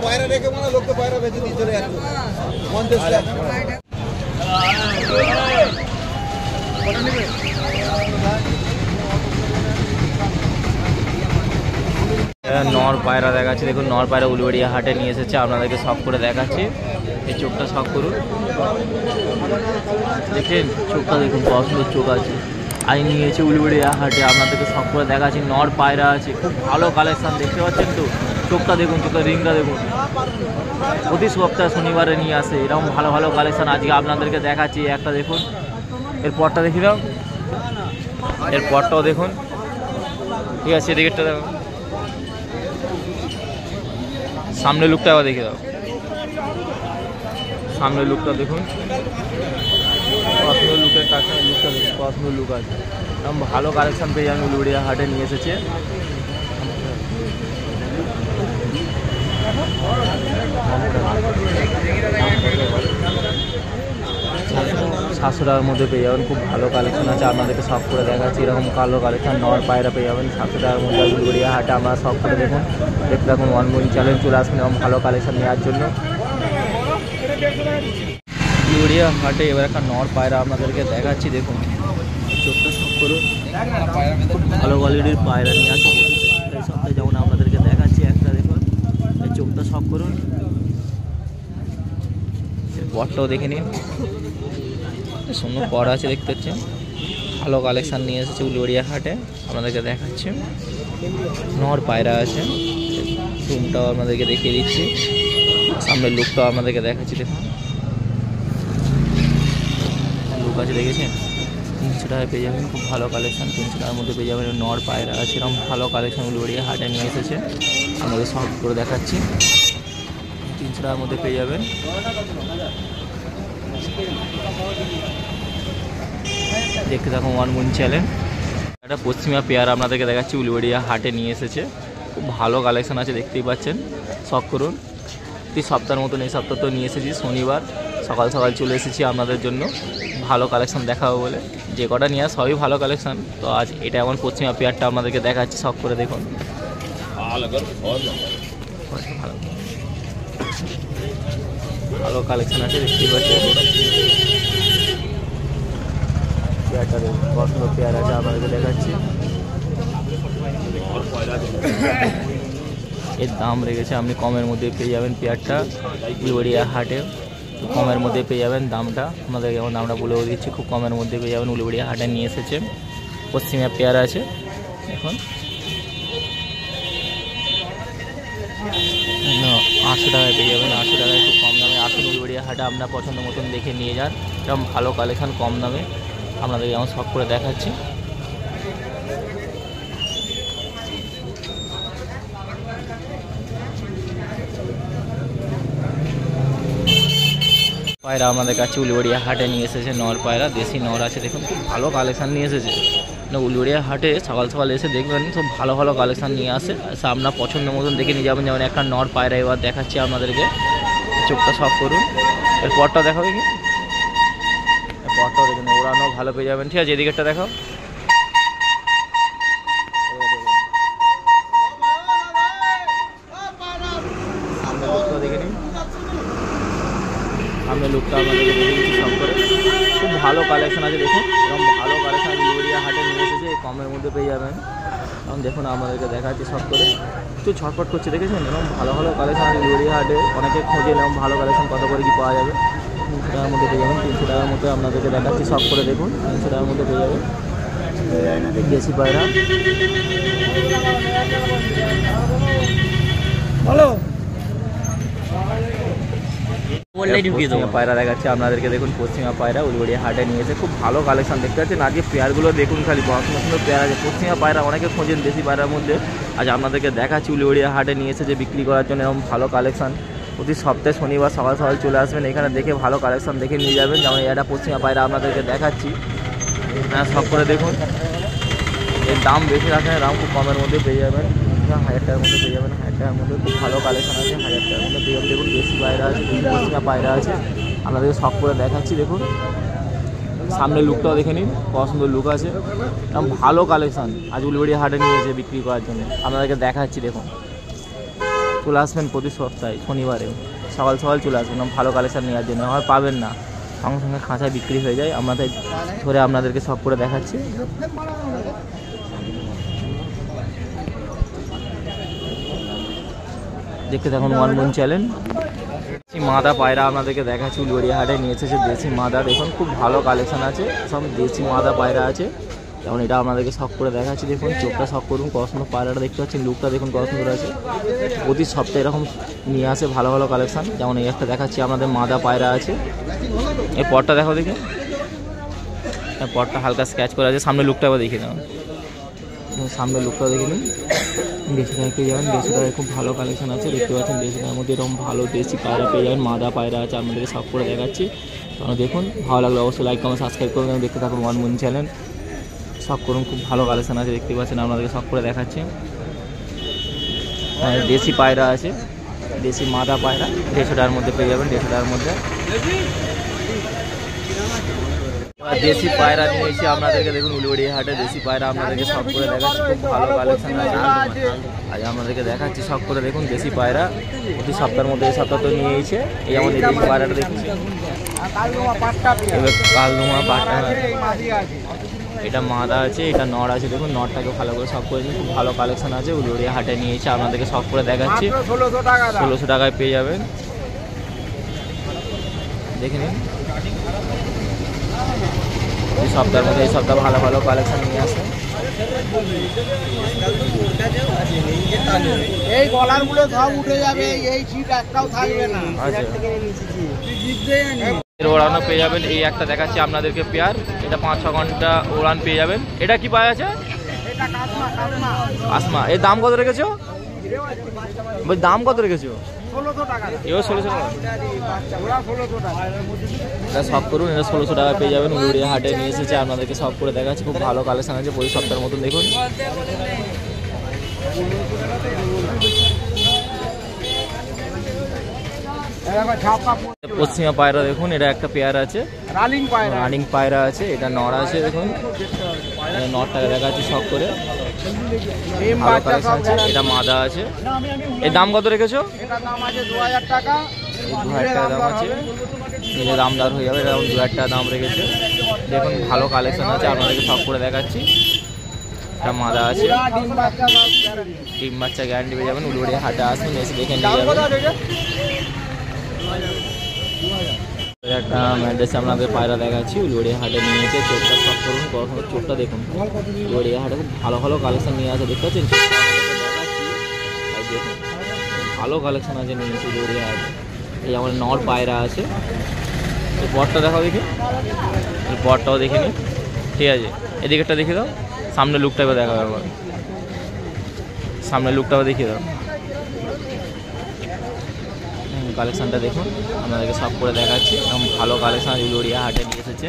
বাইরে রেখে মানে লোককে বাইরে বেঁচে দিয়ে চলে যাচ্ছে 50 টাকা। নর পায়রা দেখাচ্ছি দেখুন, নর পায়রা উলুবেড়িয়া হাটে নিয়ে এসেছে, আপনাদেরকে শখ করে দেখাচ্ছি। এই চোখটা শখ করুন, দেখেন চোখটা দেখুন কত সুন্দর চোখ আছে। আই নিয়েছে উলুবেড়িয়া হাটে, আপনাদেরকে শখ করে দেখাচ্ছি। নর পায়রা আছে, খুব ভালো কালেকশান দেখতে পাচ্ছেন তো। চোখটা দেখুন, চোখের রিংটা দেখুন, প্রতি সপ্তাহে শনিবারে নিয়ে আসে এরকম ভালো ভালো কালেকশান। আজকে আপনাদেরকে দেখাচ্ছি একটা দেখুন, এর পরটা দেখি দাও, এর পরটাও দেখুন, ঠিক আছে এদিকেরটা দেখো, সামনের লুকটা আবার দেখে দাও, সামনের লুকটা দেখুন, কতগুলো লুকের কাছে লুকটা দেখুন, কতগুলো লুক আছে। এরকম ভালো কালেকশান পেয়ে আমি উলুবেড়িয়া হাটে নিয়ে এসেছে। 700 টাকার মধ্যে পেয়ে যাবেন, খুব ভালো কালেকশন আছে। আপনাদেরকে সব করে দেখাচ্ছি, এরকম কালো কালেকশন নর পায়রা পেয়ে যাবেন 700 টাকার মধ্যে উলুবেড়িয়া হাটে। আমরা সব করে দেখুন, দেখতে থাকুন, 1 মিনিট চ্যালেঞ্জ চলে আসবেন এরকম ভালো কালেকশন নেওয়ার জন্য উলুবেড়িয়া হাটে। এবার একটা নর পায়রা আপনাদেরকে দেখাচ্ছি, দেখুন চোখটা সব করুন, খুব ভালো কোয়ালিটির পায়রা নিয়ে আসে এই সপ্তাহে, যেমন আপনাদেরকে দেখাচ্ছি একটা দেখুন, এই চোখটা সব করুন, পরটাও দেখে নিন, সুন্দর পর আছে দেখতে পাচ্ছেন। ভালো কালেকশান নিয়ে এসেছে উলুবেড়িয়া হাটে, আপনাদেরকে দেখাচ্ছি। নর পায়রা আছে, রুমটাও আপনাদেরকে দেখিয়ে দিচ্ছি, সামনের লুকটাও আপনাদেরকে দেখাচ্ছি। দেখুন লুক আছে, দেখেছেন 300 টাকায় পেয়ে যাবেন, খুব ভালো কালেকশান 300 টাকার মধ্যে পেয়ে যাবেন। নর পায়রা আছে, এরকম ভালো কালেকশান উলুবেড়িয়া হাটে নিয়ে এসেছে, আপনাদের সব করে দেখাচ্ছি। 300 টাকার মধ্যে পেয়ে যাবেন। দেখতে থাকুন 1 মিনিট চ্যালেঞ্জ। একটা পশ্চিমা পেয়ারা আপনাদেরকে দেখাচ্ছি, উলুবেড়িয়া হাটে নিয়ে এসেছে, খুব ভালো কালেকশান আছে দেখতেই পাচ্ছেন, শখ করুন। প্রতি সপ্তাহের মতন এই সপ্তাহ তো নিয়ে এসেছি, শনিবার সকাল সকাল চলে এসেছি আপনাদের জন্য ভালো কালেকশান দেখাবো বলে। যে কটা নিয়ে সবই ভালো কালেকশান, তো আজ এটা এমন পশ্চিমা পেয়ারটা আপনাদেরকে দেখাচ্ছি, শখ করে দেখুন। ভালো কালেকশান আছে দেখতেই পাচ্ছেন, পেয়ারটা দেখুন কত সুন্দর পেয়ার আছে, আপনাদেরকে দেখাচ্ছি। এর দাম রেখেছে, আপনি কমের মধ্যে পেয়ে যাবেন পেয়ারটা উলুবেড়িয়া হাটে, কমের মধ্যে পেয়ে যাবেন দামটা। আমাদের যেমন দামটা বলেও দিচ্ছি, খুব কমের মধ্যে পেয়ে যাবেন, উলুবেড়িয়া হাটে নিয়ে এসেছে। পশ্চিমা পেয়ার আছে এখন 800 টাকায় পেয়ে যাবেন, 800 টাকায় খুব কম দামে। আসুন উলুবেড়িয়া হাটে, আপনার পছন্দ মতন দেখে নিয়ে যান, এরকম ভালো কালেকশান কম দামে আপনাদের যেমন সব করে দেখাচ্ছি। পায়রা আমাদের কাছে উলুবেড়িয়া হাটে নিয়ে এসেছে, নর পায়রা দেশি নর আছে, দেখুন খুব ভালো কালেকশান নিয়ে এসেছে। উলুবেড়িয়া হাটে সকাল সকাল এসে দেখবেন সব ভালো ভালো কালেকশান নিয়ে আসে, আপনার পছন্দ মতন দেখে নিয়ে যাবেন। যেমন একটা নর পায়রা এবার দেখাচ্ছি আপনাদেরকে, চোখটা সব করুন, এর পরটা দেখাবে কি, এর পরটাও দেখুন ওড়ানো ভালো পেয়ে যাবেন, ঠিক আছে এদিকেরটা দেখাও। দেখে নিন সামনে লুকটা আপনাদেরকে দেখে দিচ্ছি সব করে, খুব ভালো কালেকশান আছে দেখুন, এরকম ভালো কালেকশান উলুবেড়িয়া হাটে নিয়ে এসেছে, কমের মধ্যে পেয়ে যাবেন। এখন দেখুন আমাদেরকে দেখাচ্ছি সব করে, একটু ছটফট করছে দেখেছেন, এরকম ভালো ভালো কালেকশান আছে উলুবেড়িয়া হাটে, অনেকে খোঁজেন এরকম ভালো কালেকশান কত করে কি পাওয়া যাবে। 300 টাকার মধ্যে পেয়ে যাবেন, 300 টাকার মধ্যে আপনাদেরকে দেখাচ্ছি সব করে দেখুন, 300 টাকার মধ্যে পেয়ে যাবেন দেশি পায়রা। ভালো পায়রা দেখাচ্ছে আপনাদেরকে, দেখুন পশ্চিমা পায়রা উলুবেড়িয়া হাটে নিয়েছে, খুব ভালো কালেকশন দেখতে পাচ্ছেন। আজকে পেয়ারগুলো দেখুন খালি বড় সুন্দর সুন্দর পেয়ার আছে, পশ্চিমা পায়রা অনেকে খোঁজেন দেশি পায়রার মধ্যে, আজ আপনাদেরকে দেখাচ্ছি উলুবেড়িয়া হাটে নিয়েছে যে বিক্রি করার জন্য এরকম ভালো কালেকশন। প্রতি সপ্তাহে শনিবার সকাল সকাল চলে আসবেন, এখানে দেখে ভালো কালেকশন দেখে নিয়ে যাবেন। যেমন এটা পশ্চিমা পায়রা আপনাদেরকে দেখাচ্ছি, হ্যাঁ সব করে দেখুন। এর দাম বেশি রাখেন, দাম খুব কমের মধ্যে পেয়ে যাবেন, 1000 টাকার মধ্যে পেয়ে যাবেন, 1000 টাকার মধ্যে খুব ভালো কালেকশন আছে, 1000 টাকার মধ্যে পেয়ে যাবেন। দেখুন দেশি পায়রা আছে, পশ্চিমা পায়রা আছে, আপনাদেরকে সব করে দেখাচ্ছি। দেখুন সামনের লুকটাও দেখে নিন, কত সুন্দর লুক আছে, ভালো কালেকশন আজ উলুবেড়িয়া হাটে নিয়েছে বিক্রি করার জন্য, আপনাদেরকে দেখাচ্ছি। দেখুন চলে আসবেন প্রতি সপ্তাহে শনিবারে সকাল সকাল চলে আসবেন, ভালো কালেকশান নেওয়ার জন্য। হয় পাবেন না, সঙ্গে সঙ্গে খাঁচায় বিক্রি হয়ে যায়। আমরা তাই ধরে আপনাদেরকে সব করে দেখাচ্ছি। দেখতে থাকুন ওয়ান মুন চ্যানেল। মাদা পায়রা আপনাদেরকে দেখাচ্ছি, উলুবেড়িয়া হাটে নিয়ে এসেছে দেশি মাদা। দেখুন খুব ভালো কালেকশান আছে, সব দেশি মাদা পায়রা আছে। যেমন এটা আপনাদেরকে শখ করে দেখাচ্ছি, দেখুন চোখটা শখ করুন, কত সুন্দর পায়রাটা দেখতে পাচ্ছেন, লুকটা দেখুন কত সুন্দর আছে। প্রতি সপ্তাহে এরকম নিয়ে আসে ভালো ভালো কালেকশান। যেমন এই একটা দেখাচ্ছি আপনাদের মাদা পায়রা আছে। এই পটটা দেখো দেখি, পটটা হালকা স্ক্র্যাচ করে আছে। সামনে লুকটা আবার দেখে নেন, সামনে লুকটা দেখে নিন। 150 টাকা পেয়ে যাবেন, 150 টাকায় খুব ভালো কালেকশন আছে। দেখতে পাচ্ছেন 150 টাকার মধ্যে এরকম ভালো দেশি পায়রা পেয়ে যাবেন, মাদা পায়রা আছে। আপনাদেরকে সব করে দেখাচ্ছি, কারণ দেখুন ভালো লাগলো অবশ্যই লাইক কমেন্ট সাবস্ক্রাইব করুন, দেখতে থাকুন ওয়ান মুন চ্যানেল। সব করুন, খুব ভালো কালেকশন আছে, দেখতে পাচ্ছেন আপনাদেরকে সব করে দেখাচ্ছি। দেশি পায়রা আছে, দেশি মাদা পায়রা 150 টাকার মধ্যে পেয়ে যাবেন, 150 টাকার মধ্যে। দেশি পায়রা নিয়েছি আপনাদেরকে, দেখুন উলুবেড়িয়া হাটে দেশি পায়রা আপনাদেরকে সব করে দেখাচ্ছি, খুব ভালো কালেকশন আছে। আজ আপনাদেরকে দেখাচ্ছি সব করে, দেখুন দেশি পায়রা প্রতি সপ্তাহের মধ্যে এই সপ্তাহ তো নিয়েছে। এই আমাদের দেশি পায়রাটা দেখুন, কালদুমা পাট্টা, এটা মাদা আছে, এটা নড় আছে। দেখুন নড়টাকে ভালো করে সব করে নিন, খুব ভালো কালেকশন আছে। উলুবেড়িয়া হাটে নিয়েছে আপনাদেরকে সব করে দেখাচ্ছি, 1600 টাকায় পেয়ে যাবেন, দেখে নিন। এই সপ্তাহের মধ্যে এই সপ্তাহ ভালো ভালো কালেকশন নিয়ে আসে। এই কলারগুলো সব উঠে যাবে, এই সিট একটাও থাকবে না। আচ্ছা, ওড়ানো পেয়ে যাবেন। এই একটা দেখাচ্ছি আপনাদেরকে পেয়ার, এটা 5-6 ঘন্টা ওড়ান পেয়ে যাবেন। এটা কি পাওয়া আছে? আসমা। এর দাম কত রেখেছো? দাম কত রেখেছো? 1600 টাকা। এবার 1600 টাকা। 1600 টাকা। এটা সব করুন, এটা 1600 টাকা পেয়ে যাবেন। উলুবেড়িয়া হাটে নিয়ে এসেছে আপনাদেরকে সব করে দেখাচ্ছি, খুব ভালো কালেকশন আছে প্রতি সপ্তাহের মতন। দেখুন পশ্চিমা পায়রা, দেখুন এটা একটা পেয়ার আছে, রানিং পায়রা আছে। এটা নড় আছে, দেখুন নড়টাকে দেখাচ্ছি সব করে, ভালো কালেকশন আছে। এটা মাদা আছে। এর দাম কত রেখেছো? এটার দাম আছে 2000 টাকা। 2000 টাকা দাম আছে, নিজে দামদার হয়ে যাবে। এরকম 2000 টাকা দাম রেখেছে। দেখুন ভালো কালেকশন আছে, আপনাদেরকে সব করে দেখাচ্ছি। এটা মাদা আছে, ডিম বাচ্চা গ্যারান্টি পেয়ে যাবেন। উলুবেড়িয়া হাটে আসুন, এসে দেখে নিয়ে যাবেন। একটা ম্যাড্রেসে আপনাদের পায়রা দেখাচ্ছি, উলুবেড়িয়া হাটে নিয়েছে। চোখটা সব করুন, কখনো চোখটা দেখুন। উলুবেড়িয়া হাটে খুব ভালো ভালো কালেকশন নিয়ে আছে, দেখতে পাচ্ছেন দেখাচ্ছি। আর দেখুন ভালো কালেকশন আছে নিয়েছে উলুবেড়িয়া হাটে। এই আমার নর পায়রা আছে। এই বটটা দেখাও দেখি, এই বটটাও দেখে নিন, ঠিক আছে। এদিকেরটা দেখে দাও, সামনে লুকটাও দেখা যাবে, সামনে লুকটাও দেখিয়ে দাও। কালেকশানটা দেখুন, আপনাদেরকে সব করে দেখাচ্ছি। এরকম ভালো কালেকশান উলুবেড়িয়া হাটে নিয়ে এসেছে।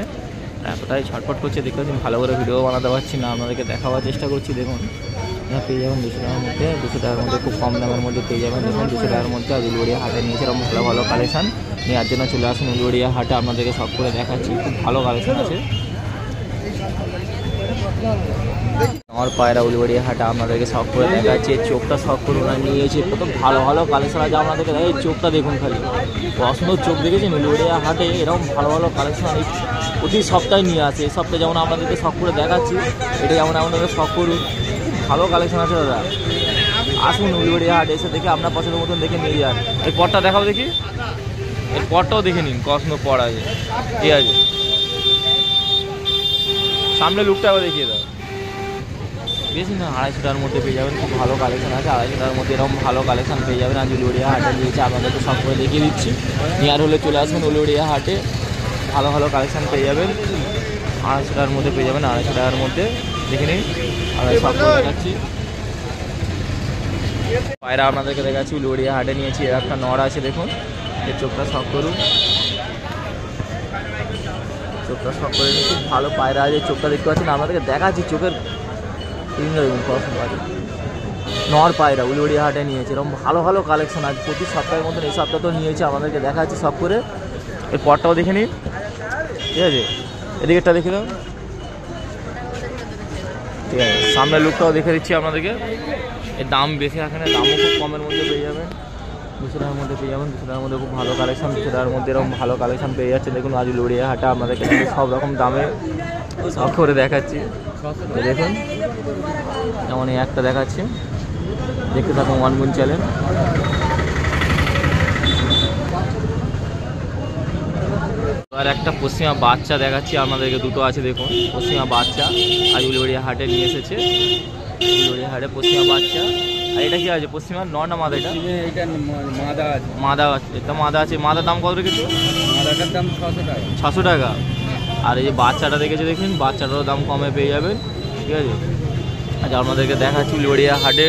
এতটাই ছটফট করছে, দেখতে পাচ্ছি ভালো করে ভিডিও বানাতে পারছি না, আপনাদেরকে দেখাবার চেষ্টা করছি। দেখুন এখানে পেয়ে যাবেন 200 টাকার মধ্যে, 200 টাকার মধ্যে খুব কম দামের মধ্যে পেয়ে যাবেন। দেখুন 200 টাকার মধ্যে আজ উলুবেড়িয়া হাটে নিয়েছে এরকম ভালো ভালো কালেকশান। নেওয়ার জন্য চলে আসুন উলুবেড়িয়া হাটে, আপনাদেরকে সব করে দেখাচ্ছি, খুব ভালো কালেকশান আছে। আমার পায়রা উলুবেড়িয়া হাটে আপনাদেরকে সব করে দেখাচ্ছে। চোখটা সব করে ওরা নিয়েছে, কত ভালো ভালো কালেকশন আছে আপনাদেরকে। এই চোখটা দেখুন খালি, পছন্দ চোখ দেখেছেন। উলুবেড়িয়া হাটে এরকম ভালো ভালো কালেকশন প্রতি সপ্তাহে নিয়ে আসে। এই সপ্তাহে যেমন আপনাদেরকে সব করে দেখাচ্ছি, এটা যেমন আপনাদেরকে সব করুন, ভালো কালেকশন আছে দাদা। আসুন উলুবেড়িয়া হাটে, এসে দেখে আপনার পছন্দের মতন দেখে নিয়ে যান। এই পটটা দেখাও দেখি, এই পটটাও দেখে নিন, কত পট আছে, ঠিক আছে। সামনে লুকটাও দেখিয়ে দাও। বেশি না, 250 টাকার মধ্যে পেয়ে যাবেন, খুব ভালো কালেকশন আছে। 250 টাকার মধ্যে এরকম ভালো কালেকশন পেয়ে যাবেন। আজ উলুবেড়িয়া হাটে নিয়েছে, আপনাদেরকে সব করে দেখিয়ে দিচ্ছি। নিয়ার হলে চলে আসবেন উলুবেড়িয়া হাটে, ভালো ভালো কালেকশন পেয়ে যাবেন। 250 টাকার মধ্যে পেয়ে যাবেন, 250 টাকার মধ্যে দেখে নিন। আমরা সব করে দেখাচ্ছি। পায়রা আপনাদেরকে দেখাচ্ছি, উলুবেড়িয়া হাটে নিয়েছি। এর একটা নড় আছে, দেখুন এর চোখটা সব করুন, চোখটা সব করে নিন। খুব ভালো পায়রা আছে, চোখটা দেখতে পাচ্ছেন, আপনাদেরকে দেখাচ্ছি। চোখের নর পায়রা উলুবেড়িয়া হাটে নিয়েছে, এরকম ভালো ভালো কালেকশন আছে প্রতি সপ্তাহের মতন। এই সপ্তাহ তো নিয়েছে, আমাদেরকে দেখাচ্ছি সব করে। এই পটটাও দেখে নিন, ঠিক আছে। এদিকেরটা দেখে দাও, ঠিক আছে, সামনের লুকটাও দেখে দিচ্ছি আপনাদেরকে। এর দাম বেশি, এখানে দামও খুব কমের মধ্যে পেয়ে যাবেন, 200 টাকার মধ্যে পেয়ে যাবেন। 200 টাকার মধ্যে খুব ভালো কালেকশন, 200 টাকার মধ্যে এরকম ভালো কালেকশন পেয়ে যাচ্ছে। দেখুন আজ উলুবেড়িয়া হাটে আপনাদেরকে সব রকম দামে সব করে দেখাচ্ছি। দেখুন যেমন এই একটা দেখাচ্ছি, দেখতে থাকুন ওয়ান গুণ চ্যানেল। আর একটা পশ্চিমা বাচ্চা দেখাচ্ছি আপনাদেরকে, দুটো আছে দেখুন পশ্চিমা বাচ্চা, আজ উলুবেড়িয়া হাটে নিয়ে এসেছে। উলুবেড়িয়া হাটে পশ্চিমা বাচ্চা। আর এটা কি আছে পশ্চিমা নর না মাদা? এটা মাদা আছে। মাদা আছে, এটা মাদা আছে। মাদার দাম কত রেখেছে? মাদাটার দাম 600 টাকা। 600 টাকা। আর এই যে বাচ্চাটা দেখেছে দেখুন, বাচ্চাটারও দাম কমে পেয়ে যাবেন, ঠিক আছে। আচ্ছা আপনাদেরকে দেখাচ্ছি উলুবেড়িয়া হাটে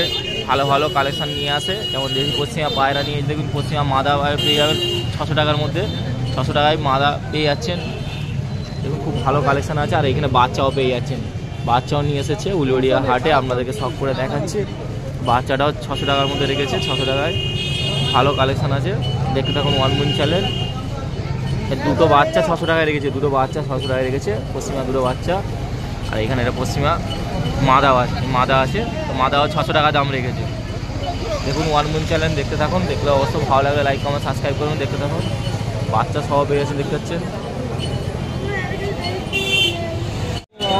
ভালো ভালো কালেকশান নিয়ে আসে, যেমন দেখি পশ্চিমা পায়রা নিয়ে দেখুন, পশ্চিমা মাদা পেয়ে যাবেন 600 টাকার মধ্যে। 600 টাকায় মাদা পেয়ে যাচ্ছেন, দেখুন খুব ভালো কালেকশান আছে। আর এখানে বাচ্চাও পেয়ে যাচ্ছেন, বাচ্চাও নিয়ে এসেছে উলুবেড়িয়া হাটে, আপনাদেরকে সব করে দেখাচ্ছি। বাচ্চাটাও 600 টাকার মধ্যে রেখেছে, 600 টাকায় ভালো কালেকশান আছে। দেখতে থাকুন ওয়ান গুণ চ্যানেল। দুটো বাচ্চা 600 টাকায় রেখেছে, দুটো বাচ্চা 600 টাকায় রেখেছে, পশ্চিমা দুটো বাচ্চা। আর এখানে এটা পশ্চিমা মাদা আছে, তো মাদাও 600 টাকা দাম রেখেছে। দেখুন ওয়ান গুণ চ্যানেল, দেখতে থাকুন। দেখলে অবশ্য ভালো লাগলে লাইক কমেন্ট সাবস্ক্রাইব করুন। দেখতে থাকুন, বাচ্চা সহ পেয়ে গেছে, দেখতে পাচ্ছেন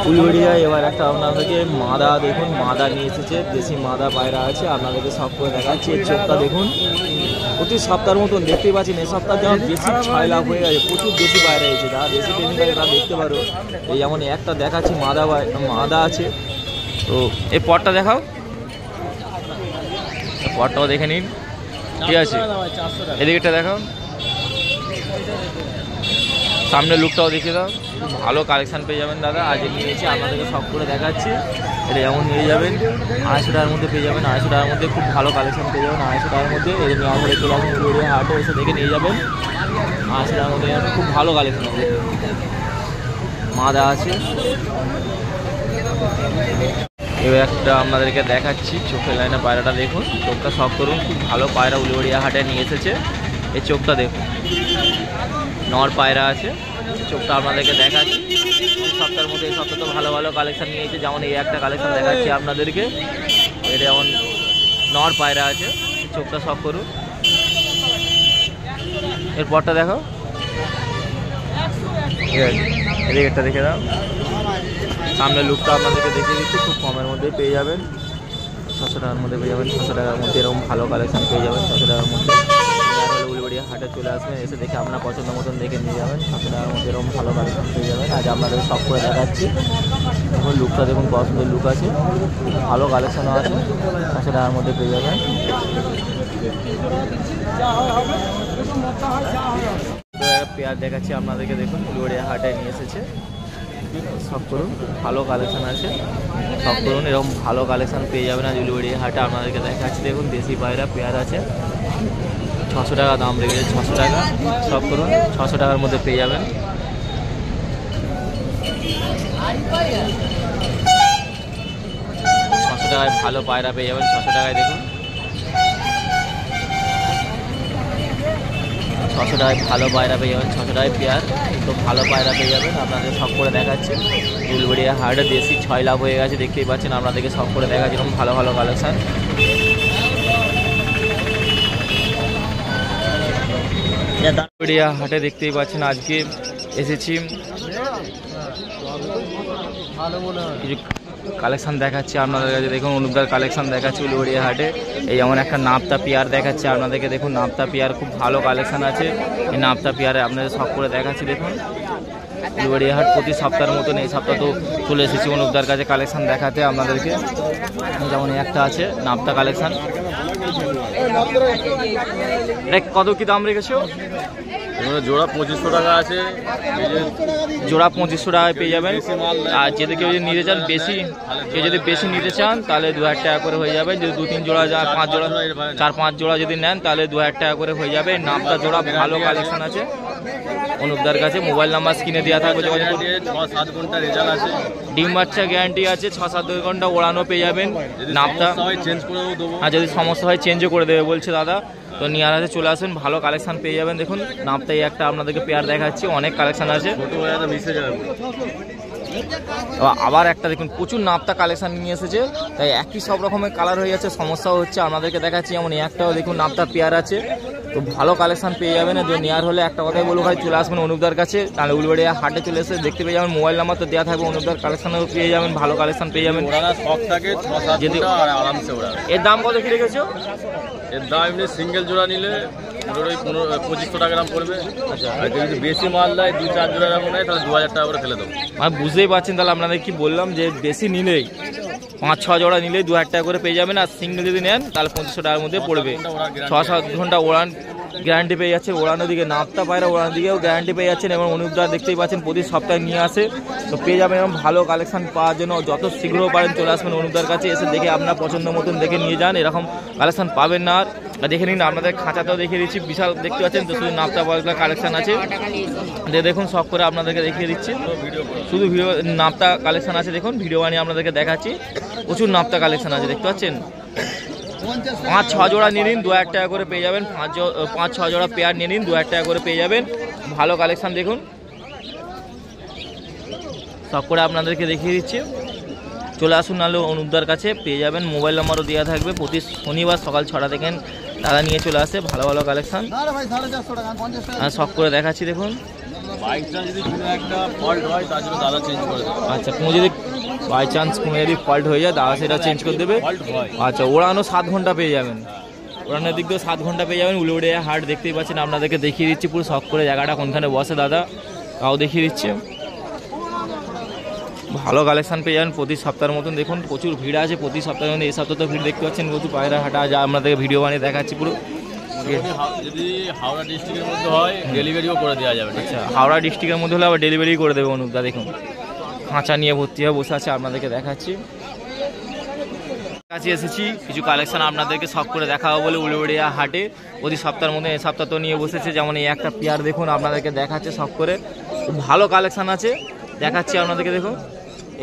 উলুবেড়িয়া। এবার একটা আপনাদেরকে মাদা দেখুন, মাদা নিয়ে এসেছে, দেশি মাদা পায়রা আছে, আপনাদেরকে সব করে দেখাচ্ছি। এর চোখটা দেখুন, প্রতি সপ্তাহের মতন দেখতেই পাচ্ছেন। এই সপ্তাহ যেমন বেশি 6 লাখ হয়ে গেছে, প্রচুর দেশি পায়রা হয়েছে, যারা দেশি প্রেমী থাকে তারা দেখতে পারো। এই যেমন একটা দেখাচ্ছি মাদা আছে, তো এই পটটা দেখাও, পটটাও দেখে নিন, ঠিক আছে। এদিকেটা দেখাও, সামনের লুকটাও দেখিয়ে দাও। খুব ভালো কালেকশান পেয়ে যাবেন দাদা, আজ নিয়েছি আপনাদেরকে সব করে দেখাচ্ছি। এটা যেমন নিয়ে যাবেন 250 টাকার মধ্যে পেয়ে যাবেন, 250 টাকার মধ্যে খুব ভালো কালেকশান পেয়ে যাবেন। 250 টাকার মধ্যে এটা নিয়ে আসলে চলে আসবেন উলুবেড়িয়া হাটে, এসে দেখে নিয়ে যাবেন। 250 টাকার মধ্যে খুব ভালো কালেকশান আছে, মাদা আছে। এবার একটা আপনাদেরকে দেখাচ্ছি চোখের লাইনে পায়রাটা দেখুন, চোখটা সব করুন, খুব ভালো পায়রা উলুবেড়িয়া হাটে নিয়ে এসেছে। এই চোখটা দেখুন, নর পায়রা আছে, চোখটা আপনাদেরকে দেখাচ্ছি। সপ্তাহের মধ্যে এই সপ্তাহে তো ভালো ভালো কালেকশান নিয়েছে, যেমন এই একটা কালেকশান দেখাচ্ছি আপনাদেরকে। এটা যেমন নর পায়রা আছে, চোখটা সব করুন। এরপরটা দেখো, এদিকেরটা দেখে দাও। সামনের লুকটা আপনাদেরকে দেখিয়ে দিচ্ছি, খুব কমের মধ্যে পেয়ে যাবেন, 600 টাকার মধ্যে পেয়ে যাবেন। 600 টাকার মধ্যে এরকম ভালো কালেকশান পেয়ে যাবেন 600 টাকার মধ্যে। উলুবেড়িয়া হাটে চলে আসবেন, এসে দেখে আপনার পছন্দ মতন দেখে নিয়ে যাবেন। 600 টাকার মধ্যে এরকম ভালো কালেকশন পেয়ে যাবেন। আজ আপনাদের সব করে দেখাচ্ছি। দেখুন লুকটা দেখুন, পছন্দের লুক আছে, ভালো কালেকশনও আছে, 600 টাকার মধ্যে পেয়ে যাবেন। পেয়ার দেখাচ্ছি আপনাদেরকে, দেখুন উলুবেড়িয়া হাটে নিয়ে এসেছে, সব করুন, ভালো কালেকশান আছে, সব করুন। এরকম ভালো কালেকশান পেয়ে যাবেন আজ উলুবেড়িয়া হাটে, আপনাদেরকে দেখাচ্ছি। দেখুন দেশি পায়রা পেয়ার আছে, 600 টাকা দাম রেখেছে, 600 টাকা, সব করুন, 600 টাকার মধ্যে পেয়ে যাবেন। 600 টাকায় ভালো পায়রা পেয়ে যাবেন, 600 টাকায় দেখুন, 600 টাকায় ভালো পায়রা পেয়ে যাবেন, 600 টাকায় পেয়ার, তো ভালো পায়রা পেয়ে যাবেন। আপনাদের সব করে দেখাচ্ছি উলুবেড়িয়া হাটে দেশি 6 লাখ হয়ে গেছে, দেখতেই পাচ্ছেন। আপনাদেরকে সব করে দেখাচ্ছি এরকম ভালো ভালো কালেকশান। উলুবেড়িয়া হাটে দেখতেই পাচ্ছেন আজকে এসেছি, কিছু কালেকশান দেখাচ্ছি আপনাদের কাছে। দেখুন অনুপদার কালেকশান দেখাচ্ছি উলুবেড়িয়া হাটে। এই যেমন একটা নাপতা পেয়ার দেখাচ্ছে আপনাদেরকে, দেখুন নাপতা পেয়ার খুব ভালো কালেকশান আছে। এই নাপতা পেয়ারে আপনাদের সব করে দেখাচ্ছি। দেখুন উলুবেড়িয়া হাট প্রতি সপ্তাহের মতন এই সপ্তাহ তো চলে এসেছি অনুপদার কাছে কালেকশান দেখাতে আপনাদেরকে। যেমন একটা আছে নাপতা কালেকশান, এটা কত কি দাম রেখেছো? জোড়া 2500 টাকা আছে, জোড়া 2500 টাকায় পেয়ে যাবেন। আর যদি কেউ যদি নিতে চান বেশি, কেউ যদি বেশি নিতে চান তাহলে 2000 টাকা করে হয়ে যাবে। যদি 2-3 জোড়া 5 জোড়া 4-5 জোড়া যদি নেন তাহলে 2000 টাকা করে হয়ে যাবে। নামটা জোড়া ভালো কালেকশন আছে অনুপদার কাছে। মোবাইল নাম্বার স্ক্রিনে দেওয়া থাকবে, যোগাযোগ করুন। 6-7 ঘন্টা রেজাল্ট আছে, ডিম বাচ্চা গ্যারান্টি আছে, 6-7 ঘন্টা ওড়ানো পেয়ে যাবেন। নামটা চেঞ্জ করে দেবো, আর যদি সমস্যা হয় চেঞ্জও করে দেবে বলছে দাদা। তো নিয়ার হাতে চলে আসবেন, ভালো কালেকশন পেয়ে যাবেন। দেখুন নামটাই একটা আপনাদেরকে পেয়ার দেখাচ্ছি, অনেক কালেকশন আছে। ছোটো হয়ে মিশে যাবে। আবার একটা দেখুন প্রচুর নাপ্তা কালেকশন নিয়ে এসেছে, তাই একই সব রকমের কালার হয়ে যাচ্ছে, সমস্যাও হচ্ছে। আপনাদেরকে দেখাচ্ছি যেমন একটাও দেখুন নাপ্তা পেয়ার আছে, তো ভালো কালেকশন পেয়ে যাবেন। যে নেওয়ার হলে একটা কথাই বলবো ভাই, চলে আসবেন অনুপদার কাছে, তাহলে উলবেড়িয়া হাটে চলে এসে দেখতে পেয়ে যাবেন। মোবাইল নাম্বার তো দেওয়া থাকবে, অনুপদার কালেকশনও পেয়ে যাবেন, ভালো কালেকশন পেয়ে যাবেন। শখ থাকে যদি আরামসে ওরা। এর দাম কত কি রেখেছো? এর দাম এমনি সিঙ্গেল জোড়া নিলে ওই 2500 টাকা দাম পড়বে। আচ্ছা, আর যদি বেশি মাল দেয় 2-4 জোড়া এরকম নেয় তাহলে 2000 টাকা করে ফেলে দেবো। মানে বুঝতেই পারছেন, তাহলে আপনাদের কি বললাম যে বেশি নিলেই 5-6 জোড়া নিলেই 2000 টাকা করে পেয়ে যাবেন, আর সিঙ্গেল যদি নেন তাহলে 2500 টাকার মধ্যে পড়বে। 6-7 ঘন্টা ওড়ান গ্যারান্টি পেয়ে যাচ্ছে, ওড়ানোর দিকে নাপ্তা পায়রা ওড়ানোর দিকেও গ্যারান্টি পেয়ে যাচ্ছেন। এবং অনুপদার দেখতেই পাচ্ছেন প্রতি সপ্তাহে নিয়ে আসে, তো পেয়ে যাবেন। এবং ভালো কালেকশন পাওয়ার জন্য যত শীঘ্র পারেন চলে আসবেন অনুপদার কাছে, এসে দেখে আপনার পছন্দ মতন দেখে নিয়ে যান। এরকম কালেকশন পাবেন না আর দেখে নিন, আপনাদের খাঁচাতেও দেখিয়ে দিচ্ছি, বিশাল দেখতে পাচ্ছেন। তো শুধু নাপ্তা পায়রা কালেকশন আছে, দেখুন সব করে আপনাদেরকে দেখিয়ে দিচ্ছি। শুধু ভিডিও নাপ্তা কালেকশন আছে, দেখুন ভিডিও বানিয়ে আপনাদেরকে দেখাচ্ছি। প্রচুর নাপ্তা কালেকশন আছে দেখতে পাচ্ছেন। 5-6 জোড়া নিয়ে নিন 2000 টাকা করে পেয়ে যাবেন। 5-6 জোড়া পেয়ার নিয়ে নিন 2000 টাকা করে পেয়ে যাবেন। ভালো কালেকশন দেখুন, সব করে আপনাদেরকে দেখিয়ে দিচ্ছি। চলে আসুন নাহলে অনুপদার কাছে, পেয়ে যাবেন। মোবাইল নাম্বারও দেওয়া থাকবে। প্রতি শনিবার সকাল 6টা থেকে দাদা নিয়ে চলে আসে ভালো ভালো কালেকশন। সব করে দেখাচ্ছি দেখুন। বাইকটা যদি কোনো একটা ফল্ট হয় তার জন্য দাদা চেঞ্জ করে দেবে। আচ্ছা, কোনো যদি বাই চান্স কোনো যদি ফল্ট হয়ে যায় দাদা সেটা চেঞ্জ করে দেবে। আচ্ছা, ওড়ানো 7 ঘন্টা পেয়ে যাবেন, ওড়ানোর দিক দিয়ে 7 ঘন্টা পেয়ে যাবেন। উলবেড়িয়া হাট দেখতেই পাচ্ছেন, আপনাদেরকে দেখিয়ে দিচ্ছি পুরো শখ করে জায়গাটা কোনখানে বসে দাদা, তাও দেখিয়ে দিচ্ছে। ভালো কালেকশন পেয়ে যাবেন প্রতি সপ্তাহের মতন। দেখুন প্রচুর ভিড় আছে প্রতি সপ্তাহের মধ্যে, এই সপ্তাহে তো ভিড় দেখতে পাচ্ছেন প্রচুর পায়রা হাটা, যা আপনাদেরকে ভিডিও বানিয়ে দেখাচ্ছি পুরো। যদি হাওড়া ডিস্ট্রিক্টের মধ্যে হয় ডেলিভারিও করে দেওয়া যাবে। আচ্ছা, হাওড়া ডিস্ট্রিক্টের মধ্যে হলে আবার ডেলিভারি করে দেবে অনুপদা। দেখুন খাঁচা নিয়ে ভর্তি হয়ে বসে আছে, আপনাদেরকে দেখাচ্ছি। কাছে এসেছি কিছু কালেকশন আপনাদেরকে সব করে দেখাবো বলে উলবেড়িয়া হাটে প্রতি সপ্তাহের মধ্যে। এই সপ্তাহ তো নিয়ে বসেছে, যেমন এই একটা পেয়ার দেখুন আপনাদেরকে দেখাচ্ছে সব করে। ভালো কালেকশন আছে, দেখাচ্ছি আপনাদেরকে। দেখুন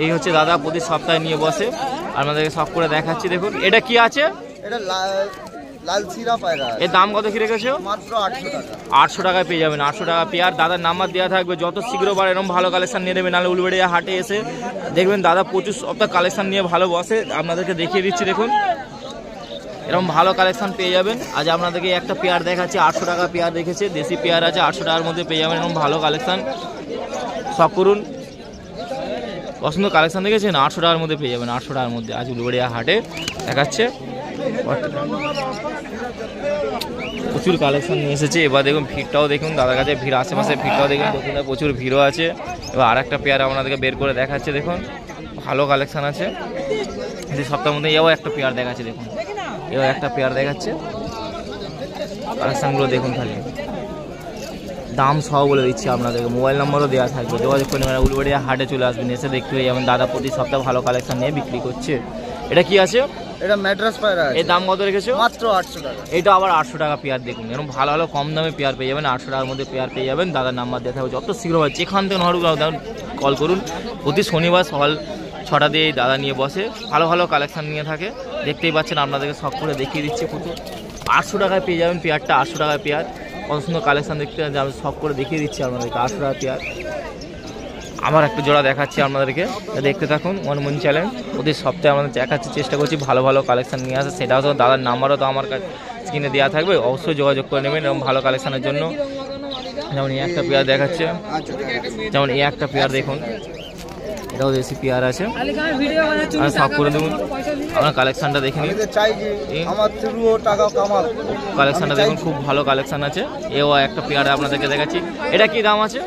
এই হচ্ছে দাদা প্রতি সপ্তাহে নিয়ে বসে, আপনাদেরকে সব করে দেখাচ্ছি। দেখুন এটা কি আছে? এটা লাল সিরা পায়রা। এর দাম কত কি রেখেছো? মাত্র 800 টাকা। 800 টাকায় পেয়ে যাবেন, 800 টাকা পেয়ার। দাদার নাম্বার দেওয়া থাকবে, যত শীঘ্র পারে এরকম ভালো কালেকশন নিয়ে নেবেন। নাহলে উলবেড়িয়া হাটে এসে দেখবেন দাদা প্রচুর সপ্তাহ কালেকশন নিয়ে ভালো বসে, আপনাদেরকে দেখিয়ে দিচ্ছি। দেখুন এরকম ভালো কালেকশন পেয়ে যাবেন। আজ আপনাদেরকে একটা পেয়ার দেখাচ্ছি, 800 টাকা পেয়ার রেখেছে, দেশি পেয়ার আছে, 800 টাকার মধ্যে পেয়ে যাবেন এরকম ভালো কালেকশন। সব করুন, পছন্দ কালেকশন দেখেছেন, 800 টাকার মধ্যে পেয়ে যাবেন, 800 টাকার মধ্যে আজ উলবেড়িয়া হাটে দেখাচ্ছে। প্রচুর কালেকশন নিয়ে এসেছে। এবার দেখুন ভিড়টাও দেখুন, দাদার কাছে ভিড়, আশেপাশে ভিড়টাও দেখুন, দোকানে প্রচুর ভিড়ও আছে। এবার আর একটা পেয়ার আপনাদেরকে বের করে দেখাচ্ছে। দেখুন ভালো কালেকশন আছে, যে সপ্তাহের মধ্যে এও একটা পেয়ার দেখাচ্ছে। দেখুন এও একটা পেয়ার দেখাচ্ছে, কালেকশনগুলো দেখুন খালি। দাম সহ বলে দিচ্ছি আপনাদেরকে, মোবাইল নম্বরও দেওয়া থাকবে, যোগাযোগ করে নেবেন। উলবেড়িয়া হাটে চলে আসবেন, এসে দেখতে পেয়ে যাবেন দাদা প্রতি সপ্তাহে ভালো কালেকশন নিয়ে বিক্রি করছে। এটা কি আছে? এটা ম্যাড্রাস পায়রা। এর দাম কত রেখেছো? মাত্র 800 টাকা। এটা আবার 800 টাকা পেয়ার। দেখুন এরকম ভালো ভালো কম দামে পেয়ার পেয়ে যাবেন, 800 টাকার মধ্যে পেয়ার পেয়ে যাবেন। দাদার নাম্বার দেওয়া থাকবে, যত শীঘ্র হয় যেখান থেকে কল করুন। প্রতি শনিবার সকাল 6টা দিয়ে দাদা নিয়ে বসে, ভালো ভালো কালেকশন নিয়ে থাকে, দেখতেই পাচ্ছেন। আপনাদেরকে সব করে দেখিয়ে দিচ্ছি। প্রচুর 800 টাকায় পেয়ে যাবেন পেয়ারটা, 800 টাকায় পেয়ার। কত সুন্দর কালেকশন দেখতে আমি সব করে দেখিয়ে দিচ্ছি আপনাদেরকে, 800 টাকা পেয়ার। আমার একটা জোড়া দেখাচ্ছি আপনাদেরকে, দেখতে থাকুন মন চ্যানেল। প্রতি সপ্তাহে আমাদের দেখাচ্ছি, চেষ্টা করছি ভালো ভালো কালেকশন নিয়ে আসে। সেটাও তো দাদার নাম্বারও তো আমার কাছে স্ক্রিনে দেওয়া থাকবে, অবশ্যই যোগাযোগ করে নেবেন এরকম ভালো কালেকশনের জন্য। যেমন এই একটা পেয়ার দেখাচ্ছে, যেমন এই একটা পেয়ার দেখুন, এটাও দেশি পেয়ার আছে। আর সব করে দেবুন, আপনার কালেকশনটা দেখে নিন। কালেকশনটা দেখুন, খুব ভালো কালেকশন আছে। এও একটা পেয়ার আপনাদেরকে দেখাচ্ছি। এটা কি দাম আছে?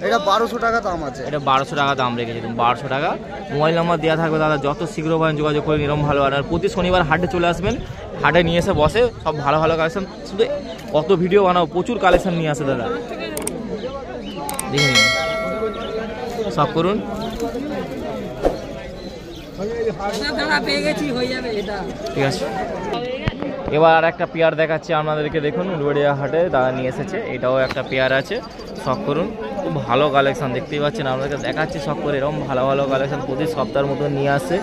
এটা 1200 টাকা দাম আছে। এটা 1200 টাকা দাম রেখেছে, 1200 টাকা। মোবাইল নাম্বার দেওয়া থাকবে দাদা, যত শীঘ্র পারেন যোগাযোগ করে এরকম ভালো। আর প্রতি শনিবার হাটে চলে আসবেন, হাটে নিয়ে এসে বসে সব ভালো ভালো কালেকশন। শুধু কত ভিডিও বানাও, প্রচুর কালেকশন নিয়ে আসে দাদা, দেখে নিন। সব করুন। ঠিক আছে, এবার আর একটা পেয়ার দেখাচ্ছি আপনাদেরকে। দেখুন উলবেড়িয়া হাটে দাদা নিয়ে এসেছে, এটাও একটা পেয়ার আছে। শখ করুন, খুব ভালো কালেকশন দেখতেই পাচ্ছেন, আপনাদেরকে দেখাচ্ছি শখ করে। এরকম ভালো ভালো কালেকশন প্রতি সপ্তাহের মতো নিয়ে আসছে।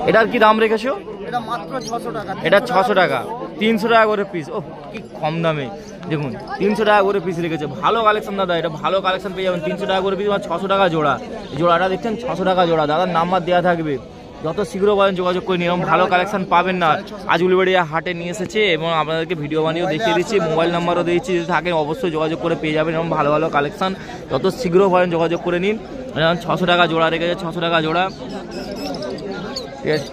এটার কি দাম রেখেছো? এটা এটা মাত্র 600 টাকা। এটা 600 টাকা, 300 টাকা করে পিস। ও কি কম দামে, দেখুন 300 টাকা করে পিস রেখেছে। ভালো কালেকশন দাদা, এটা ভালো কালেকশন পেয়ে যাবেন 300 টাকা করে পিস, 600 টাকা জোড়া। জোড়াটা দেখছেন 600 টাকা জোড়া। দাদার নাম্বার দেওয়া থাকবে, যত শীঘ্র পারেন যোগাযোগ করে নিন। এরকম ভালো কালেকশন পাবেন না। আজ উলুবেড়িয়া হাটে নিয়ে এসেছে এবং আপনাদেরকে ভিডিও বানিয়েও দেখিয়ে দিচ্ছি, মোবাইল নাম্বারও দিয়েছি, যদি থাকে অবশ্যই যোগাযোগ করে পেয়ে যাবেন। এরকম ভালো ভালো কালেকশন যত শীঘ্র পারেন যোগাযোগ করে নিন। 600 টাকা জোড়া রেখেছে, 600 টাকা জোড়া। ঠিক আছে,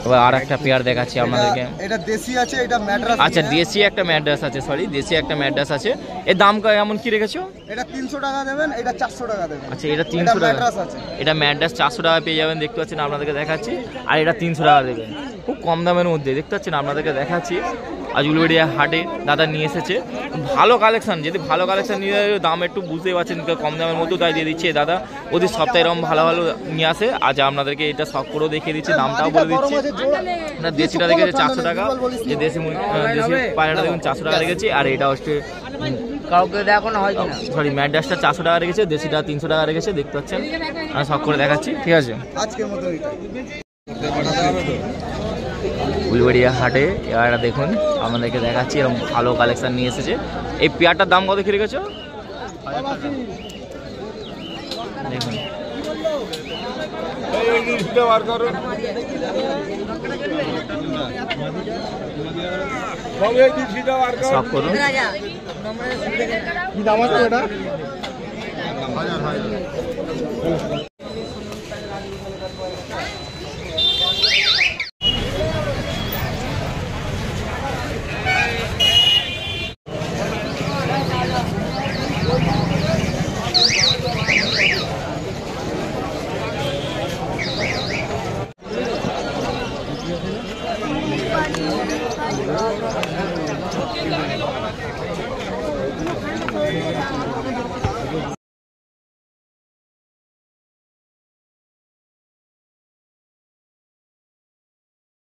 এবার আর একটা পেয়ার দেখাচ্ছি আপনাদেরকে। এটা দেশি আছে, এটা ম্যাড্রাস। আচ্ছা, দেশি একটা ম্যাড্রাস আছে, সরি দেশি একটা ম্যাড্রাস আছে। এর দাম এমন কি রেখেছো? এটা 300 টাকা দেবেন, এটা 400 টাকা দেবেন। আচ্ছা, এটা 300 টাকা। এটা ম্যাড্রাস 400 টাকা পেয়ে যাবেন, দেখতে পাচ্ছেন, আপনাদেরকে দেখাচ্ছি। আর এটা 300 টাকা দেবেন, খুব কম দামের মধ্যে, দেখতে পাচ্ছেন, আপনাদেরকে দেখাচ্ছি। আজ উলুবেড়িয়া হাটে দাদা নিয়ে এসেছে ভালো কালেকশন। যদি ভালো কালেকশন নিয়ে দাম একটু বুঝতেই পারছেন, কম দামের মধ্যেও তাই দিয়ে দিচ্ছে দাদা। প্রতি সপ্তাহে এরকম ভালো ভালো নিয়ে আসে। আজ আপনাদেরকে এটা শখ করেও দেখিয়ে দিচ্ছি, দামটাও বলে দিচ্ছি। না, দেশিটা দেখেছে 400 টাকা, যে দেশি পায়রাটা দেখুন 400 টাকা রেখেছি। আর এটা হচ্ছে কাউকে দেখো না হয় কিনা, সরি ম্যাড্রাসটা 400 টাকা রেখেছে, দেশিটা 300 টাকা রেখেছে, দেখতে পাচ্ছেন। আমি শখ করে দেখাচ্ছি, ঠিক আছে। আজকের মতো উলুবেড়িয়া হাটে এবার দেখুন আপনাদেরকে দেখাচ্ছি, এরকম ভালো কালেকশন নিয়ে এসেছে। এই পেয়ারটার দাম কত কি রেখেছো? দেখুন সব করুন। কি দাম আছে এটা?